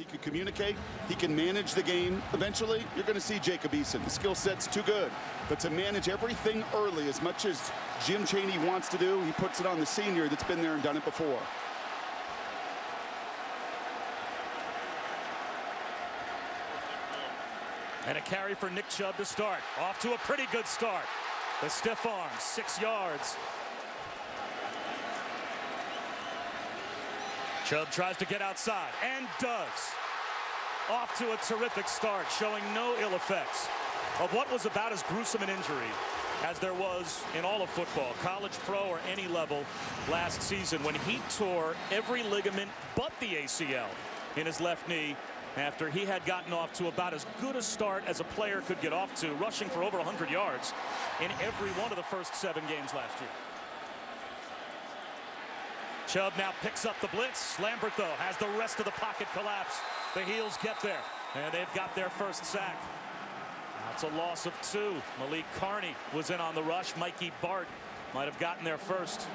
He can communicate. He can manage the game. Eventually, you're going to see Jacob Eason. The skill set's too good. But to manage everything early, as much as Jim Chaney wants to do, he puts it on the senior that's been there and done it before. And a carry for Nick Chubb to start. Off to a pretty good start. The stiff arm, 6 yards. Chubb tries to get outside and does. Off to a terrific start, showing no ill effects of what was about as gruesome an injury as there was in all of football, college, pro, or any level last season, when he tore every ligament but the ACL in his left knee after he had gotten off to about as good a start as a player could get off to, rushing for over 100 yards in every one of the first 7 games last year. Chubb now picks up the blitz. Lambert, though, has the rest of the pocket collapse. The Heels get there, and they've got their first sack. That's a loss of 2. Malik Carney was in on the rush. Mikey Bart might have gotten there first.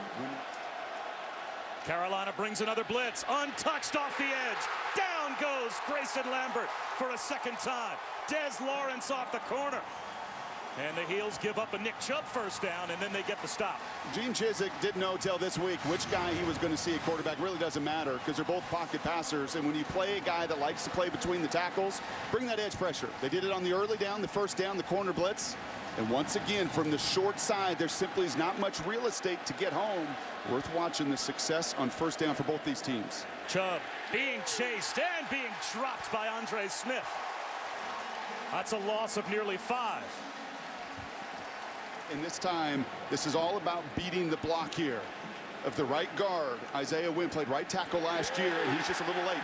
Carolina brings another blitz, untouched off the edge. Down goes Grayson Lambert for a second time. Des Lawrence off the corner. And the Heels give up a Nick Chubb first down, and then they get the stop. Gene Chizik didn't know till this week which guy he was going to see at quarterback. Really doesn't matter because they're both pocket passers. And when you play a guy that likes to play between the tackles, bring that edge pressure. They did it on the early down, the first down, the corner blitz. And once again, from the short side, there simply is not much real estate to get home. Worth watching the success on first down for both these teams. Chubb being chased and being dropped by Andre Smith. That's a loss of nearly 5. And this time, this is all about beating the block here of the right guard. Isaiah Wynn played right tackle last year, and he's just a little late.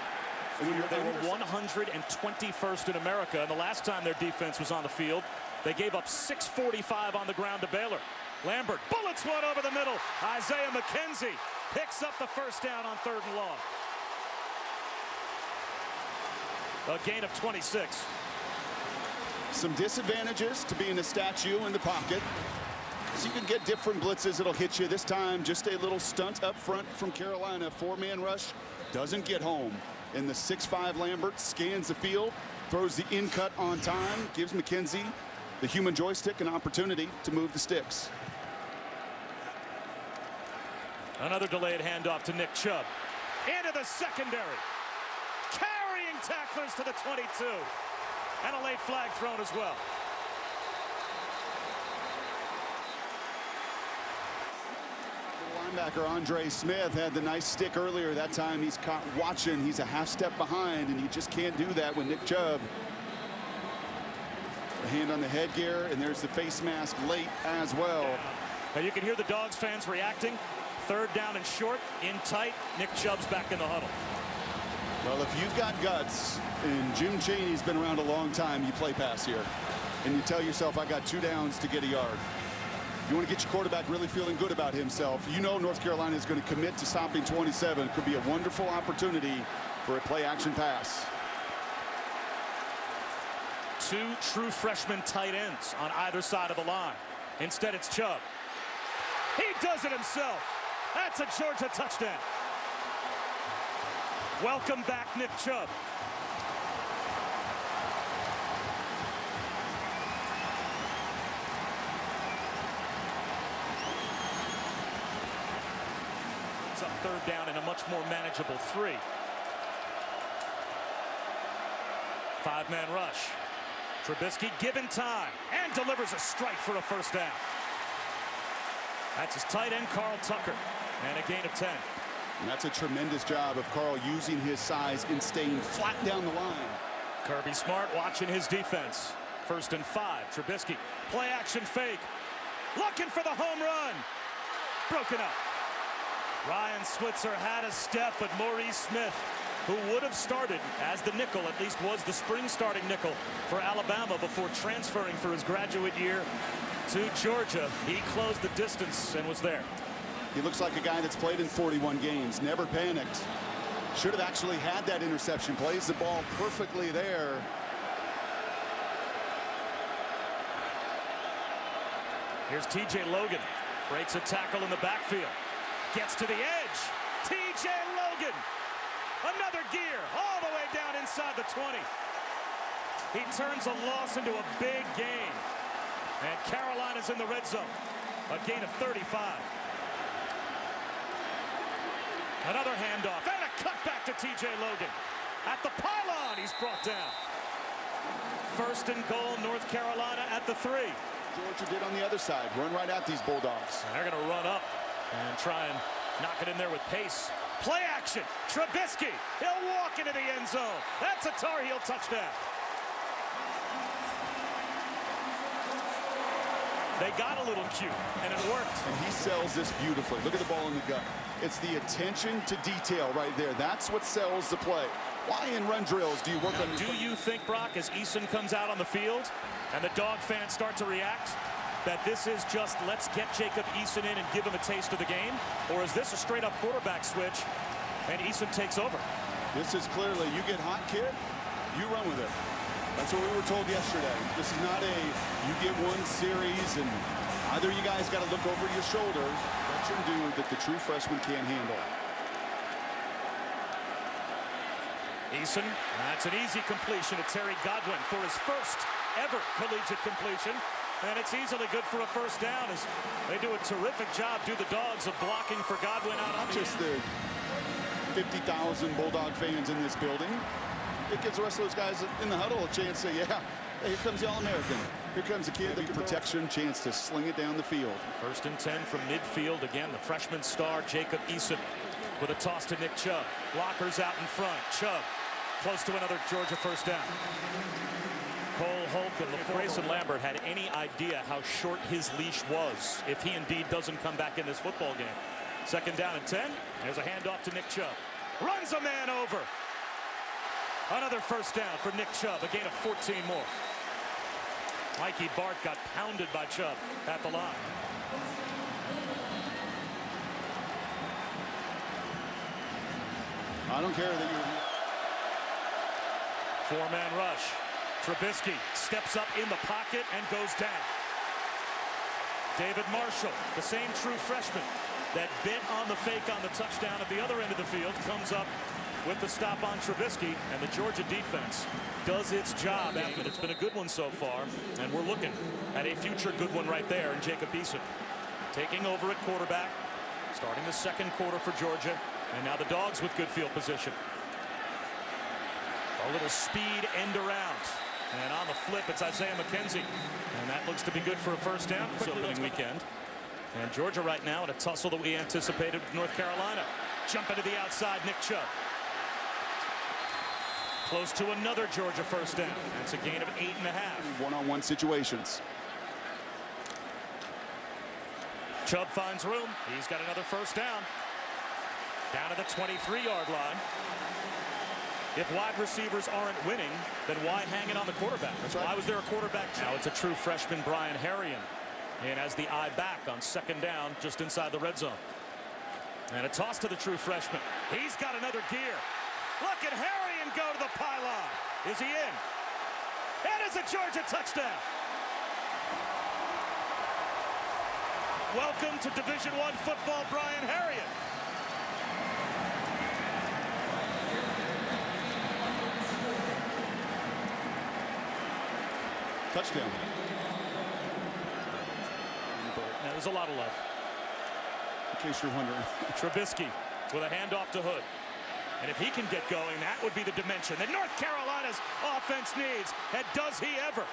They were 121st in America, and the last time their defense was on the field, they gave up 645 on the ground to Baylor. Lambert bullets one over the middle. Isaiah McKenzie picks up the first down on 3rd and long. A gain of 26. Some disadvantages to being a statue in the pocket. So you can get different blitzes. It'll hit you. This time, just a little stunt up front from Carolina. 4-man rush doesn't get home. And the 6'5 Lambert scans the field, throws the in cut on time, gives McKenzie, the human joystick, an opportunity to move the sticks. Another delayed handoff to Nick Chubb. Into the secondary. Carrying tacklers to the 22. And a late flag thrown as well. Linebacker Andre Smith had the nice stick earlier. That time he's caught watching. He's a half step behind, and you just can't do that with Nick Chubb. The hand on the headgear, and there's the face mask late as well. Now you can hear the Dawgs fans reacting. 3rd down and short, in tight. Nick Chubb's back in the huddle. Well, if you've got guts, and Jim Chaney's been around a long time, you play pass here. And you tell yourself, I got 2 downs to get a yard. You want to get your quarterback really feeling good about himself. You know North Carolina is going to commit to stopping 27. It could be a wonderful opportunity for a play-action pass. 2 true freshman tight ends on either side of the line. Instead, it's Chubb. He does it himself. That's a Georgia touchdown. Welcome back, Nick Chubb. It's a 3rd down and a much more manageable 3. 5-man rush. Trubisky given time and delivers a strike for a first down. That's his tight end, Carl Tucker, and a gain of 10. And that's a tremendous job of Carl using his size and staying flat down the line. Kirby Smart watching his defense. 1st and 5. Trubisky, play action fake. Looking for the home run. Broken up. Ryan Switzer had a step, but Maurice Smith, who would have started as the nickel, at least was the spring starting nickel for Alabama before transferring for his graduate year to Georgia. He closed the distance and was there. He looks like a guy that's played in 41 games, never panicked. Should have actually had that interception. Plays the ball perfectly there. Here's TJ Logan. Breaks a tackle in the backfield. Gets to the edge. TJ Logan. Another gear all the way down inside. inside the 20. He turns a loss into a big gain. And Carolina's in the red zone. A gain of 35. Another handoff and a cutback to TJ Logan. At the pylon, he's brought down. First and goal, North Carolina at the 3. Georgia did on the other side. Run right at these Bulldogs. And they're going to run up and try and knock it in there with pace. Play action. Trubisky. He'll walk into the end zone. That's a Tar Heel touchdown. They got a little cute, and it worked. And he sells this beautifully. Look at the ball in the gut. It's the attention to detail right there. That's what sells the play. Why in run drills do you work on your... Do you think, Brock, as Eason comes out on the field and the Dog fans start to react, that this is just let's get Jacob Eason in and give him a taste of the game? Or is this a straight-up quarterback switch and Eason takes over? This is clearly, you get hot, kid, you run with it. That's what we were told yesterday. This is not a, you get one series and either you guys got to look over your shoulder, veteran dude that the true freshman can't handle. Eason, that's an easy completion to Terry Godwin for his first ever collegiate completion. And it's easily good for a first down as they do a terrific job, do the Dogs, of blocking for Godwin out on Not just the 50,000 Bulldog fans in this building. It gives the rest of those guys in the huddle a chance to say, yeah, hey, here comes the All-American. Here comes the kid that can protection, chance to sling it down the field. First and 10 from midfield. Again, the freshman star, Jacob Eason, with a toss to Nick Chubb. Blockers out in front. Chubb close to another Georgia first down. Cole Holcomb, before Grayson Lambert had any idea how short his leash was if he indeed doesn't come back in this football game. Second down and 10. There's a handoff to Nick Chubb. Runs a man over. Another first down for Nick Chubb, a gain of 14 more. Mikey Bart got pounded by Chubb at the line. I don't care that you're... Four-man rush. Trubisky steps up in the pocket and goes down. David Marshall, the same true freshman that bit on the fake on the touchdown at the other end of the field, comes up with the stop on Trubisky, and the Georgia defense does its job. But it's been a good one so far, and we're looking at a future good one right there in Jacob Eason. Taking over at quarterback, starting the second quarter for Georgia, and now the Dogs with good field position. A little speed end around, and on the flip, it's Isaiah McKenzie, and that looks to be good for a first down this opening weekend. And Georgia right now in a tussle that we anticipated with North Carolina. Jump into the outside, Nick Chubb. Close to another Georgia first down. That's a gain of 8.5. One-on-one situations. Chubb finds room. He's got another first down. Down to the 23-yard line. If wide receivers aren't winning, then why hang it on the quarterback? That's right. Why was there a quarterback? Now it's a true freshman, Brian Harrion. And as the eye back on second down, just inside the red zone. And a toss to the true freshman. He's got another gear. Look at Harrion go to the pylon. Is he in? It is a Georgia touchdown. Welcome to Division I football, Brian Harrion. Touchdown. Now, there's a lot of love. In case you're wondering. Trubisky with a handoff to Hood. And if he can get going, that would be the dimension that North Carolina's offense needs. And does he ever?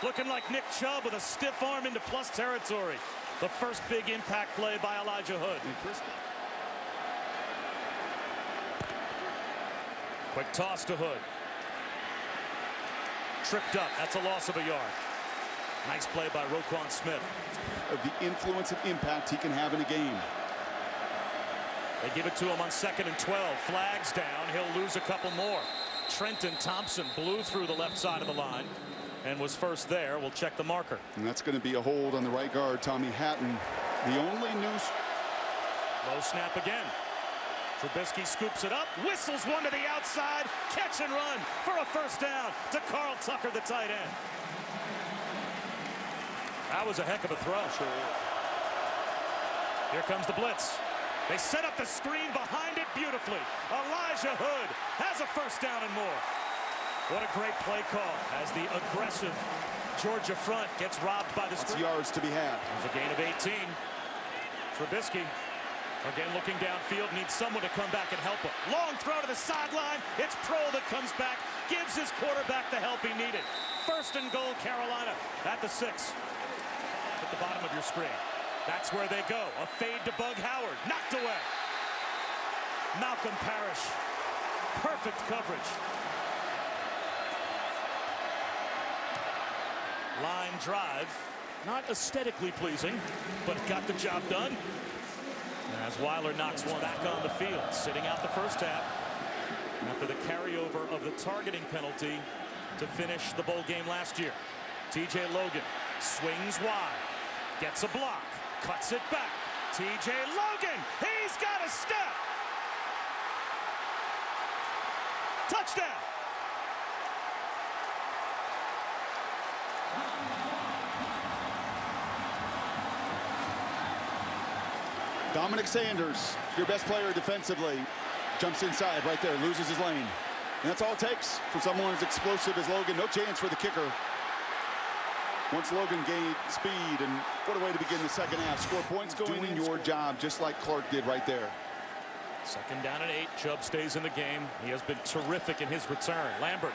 Looking like Nick Chubb with a stiff arm into plus territory. The first big impact play by Elijah Hood. Quick toss to Hood. Tripped up. That's a loss of a yard. Nice play by Roquan Smith. Of the influence and impact he can have in a game. They give it to him on 2nd and 12. Flags down. He'll lose a couple more. Trenton Thompson blew through the left side of the line and was first there. We'll check the marker. And that's going to be a hold on the right guard, Tommy Hatton. The only news. Low snap again. Trubisky scoops it up, whistles one to the outside, catch and run for a first down to Carl Tucker, the tight end. That was a heck of a throw. Sure. Here comes the blitz. They set up the screen behind it beautifully. Elijah Hood has a first down and more. What a great play call as the aggressive Georgia front gets robbed by the screen. Yards to be had. There's a gain of 18. Trubisky again looking downfield, needs someone to come back and help him. Long throw to the sideline. It's Prohl that comes back, gives his quarterback the help he needed. First and goal, Carolina at the 6. At the bottom of your screen. That's where they go. A fade to Bug Howard. Knocked away. Malcolm Parrish. Perfect coverage. Line drive. Not aesthetically pleasing, but got the job done. As Weiler knocks one back on the field, sitting out the first half after the carryover of the targeting penalty to finish the bowl game last year. TJ Logan swings wide, gets a block, cuts it back. TJ Logan, he's got a step. Touchdown. Dominic Sanders, your best player defensively, jumps inside right there, loses his lane. And that's all it takes for someone as explosive as Logan. No chance for the kicker. Once Logan gained speed, and what a way to begin the second half. Score points going in your job, just like Clark did right there. Second down and 8. Chubb stays in the game. He has been terrific in his return. Lambert,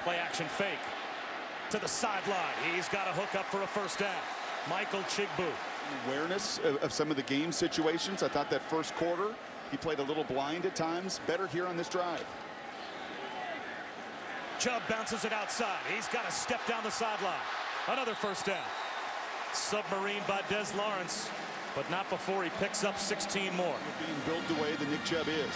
play action fake to the sideline. He's got a hook up for a first down. Michael Chigbu. Awareness of some of the game situations. I thought that first quarter he played a little blind at times. Better here on this drive. Chubb bounces it outside. He's got to step down the sideline. Another first down. Submarine by Des Lawrence, but not before he picks up 16 more. Being built the way that Nick Chubb is.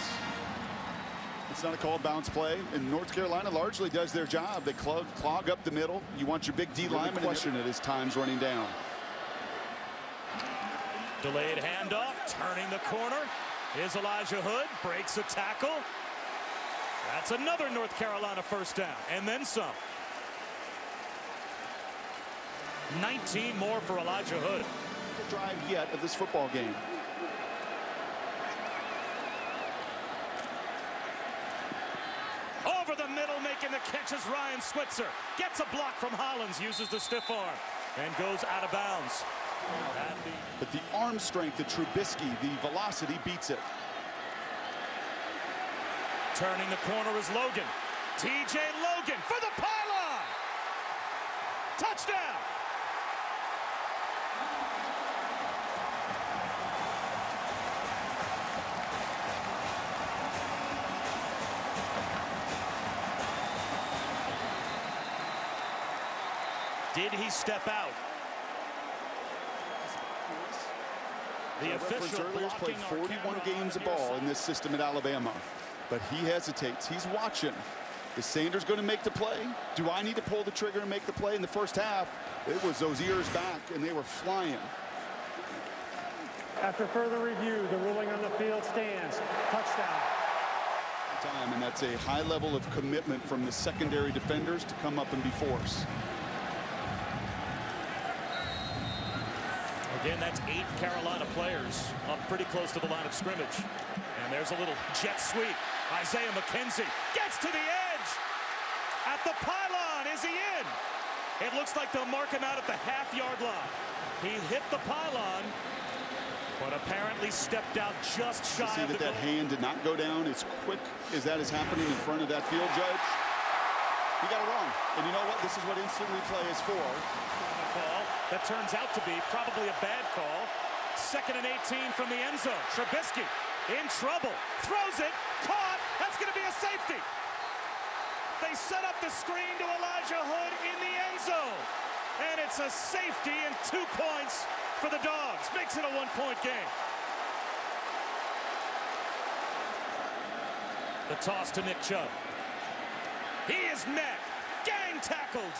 It's not a called bounce play, and North Carolina largely does their job. They clog up the middle. You want your big D lineman to question it as time's running down. Delayed handoff, turning the corner. Here's Elijah Hood, breaks a tackle. That's another North Carolina first down, and then some. 19 more for Elijah Hood. The drive yet of this football game. Over the middle, making the catch is Ryan Switzer. Gets a block from Hollins, uses the stiff arm, and goes out of bounds. But the arm strength of Trubisky, the velocity beats it. Turning the corner is Logan. TJ Logan for the pylon. Touchdown. Did he step out? The official earlier has played 41 games of ball in this system at Alabama, but he hesitates. He's watching. Is Sanders going to make the play? Do I need to pull the trigger and make the play? In the first half, it was those ears back, and they were flying. After further review, the ruling on the field stands. Touchdown. And that's a high level of commitment from the secondary defenders to come up and be force. Again, that's 8 Carolina players up pretty close to the line of scrimmage. And there's a little jet sweep. Isaiah McKenzie gets to the edge. At the pylon, is he in? It looks like they'll mark him out at the half-yard line. He hit the pylon, but apparently stepped out just shy see of the that hand did not go down as quick as that is happening in front of that field judge. He got it wrong. And you know what? This is what instant replay is for. Call that turns out to be probably a bad call. 2nd and 18 from the end zone. Trubisky in trouble, throws it, caught. That's going to be a safety. They set up the screen to Elijah Hood in the end zone, and it's a safety and 2 points for the Dogs. Makes it a 1-point game. The toss to Nick Chubb. He is met, gang tackled.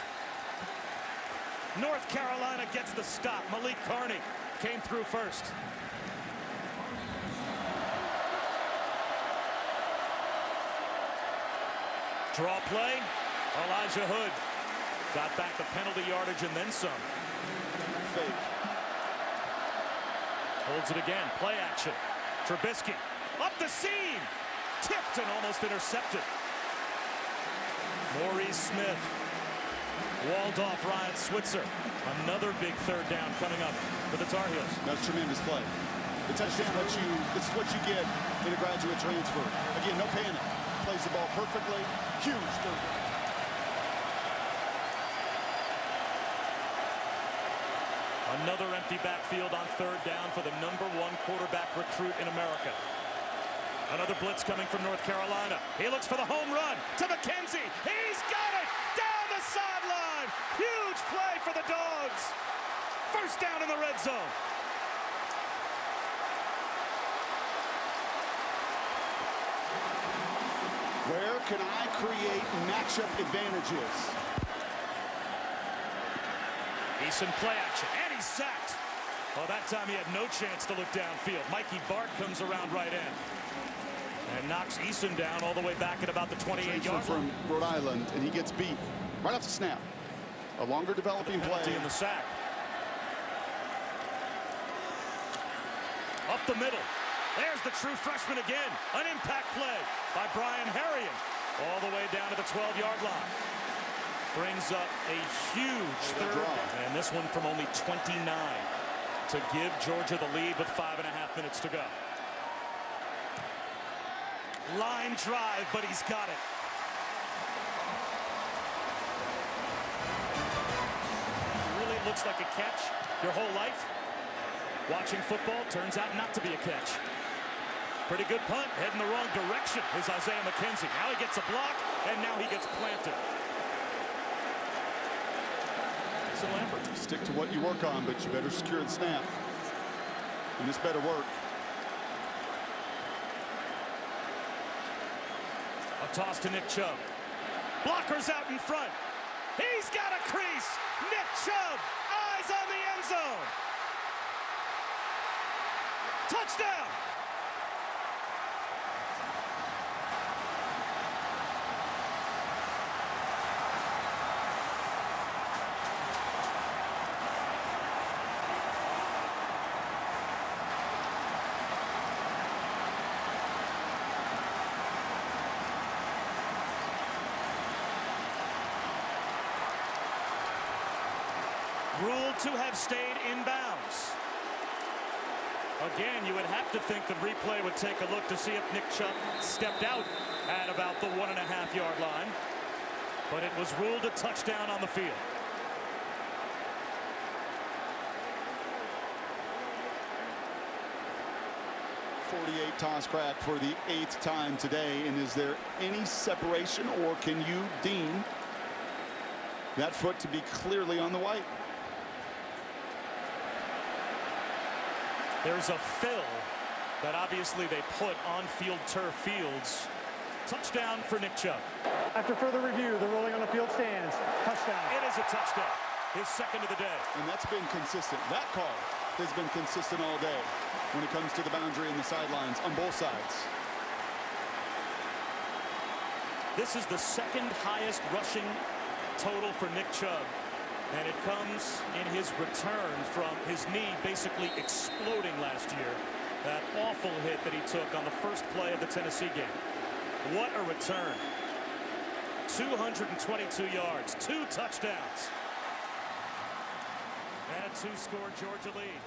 North Carolina gets the stop. Malik Carney came through first. Draw play. Elijah Hood got back the penalty yardage and then some. Fake. Holds it again. Play action. Trubisky up the seam, tipped and almost intercepted. Maurice Smith walled off Ryan Switzer. Another big third down coming up for the Tar Heels. That's tremendous play. The touchdown, this is what you get in a graduate transfer. Again, no panic. Plays the ball perfectly. Huge third down. Another empty backfield on third down for the #1 quarterback recruit in America. Another blitz coming from North Carolina. He looks for the home run to McKenzie. He's got it down the sideline. Huge play for the Dawgs. First down in the red zone. Where can I create matchup advantages? Eason play action, and he's sacked. Well, that time he had no chance to look downfield. Mikey Bart comes around right in and knocks Eason down all the way back at about the 28-yard from Rhode Island, and he gets beat right off the snap. A longer developing play. In the sack. Up the middle. There's the true freshman again. An impact play by Brian Harrion all the way down to the 12-yard line. Brings up a huge third, and this one from only 29 to give Georgia the lead with 5.5 minutes to go. Line drive, but he's got it. Really looks like a catch your whole life. Watching football turns out not to be a catch. Pretty good punt, heading the wrong direction is Isaiah McKenzie. Now he gets a block, and now he gets planted. Lambert. Stick to what you work on, but you better secure the snap. And this better work. A toss to Nick Chubb. Blockers out in front. He's got a crease. Nick Chubb, eyes on the end zone. Touchdown. Ruled to have stayed in bounds. Again, you would have to think the replay would take a look to see if Nick Chubb stepped out at about the 1.5-yard line. But it was ruled a touchdown on the field. .48 toss crack for the 8th time today. And is there any separation, or can you deem that foot to be clearly on the white? There's a fill that obviously they put on field turf fields. Touchdown for Nick Chubb. After further review, the ruling on the field stands. Touchdown. It is a touchdown. His second of the day. And that's been consistent. That call has been consistent all day when it comes to the boundary and the sidelines on both sides. This is the second highest rushing total for Nick Chubb. And it comes in his return from his knee basically exploding last year. That awful hit that he took on the first play of the Tennessee game. What a return. 222 yards, 2 touchdowns. And a 2-score Georgia lead.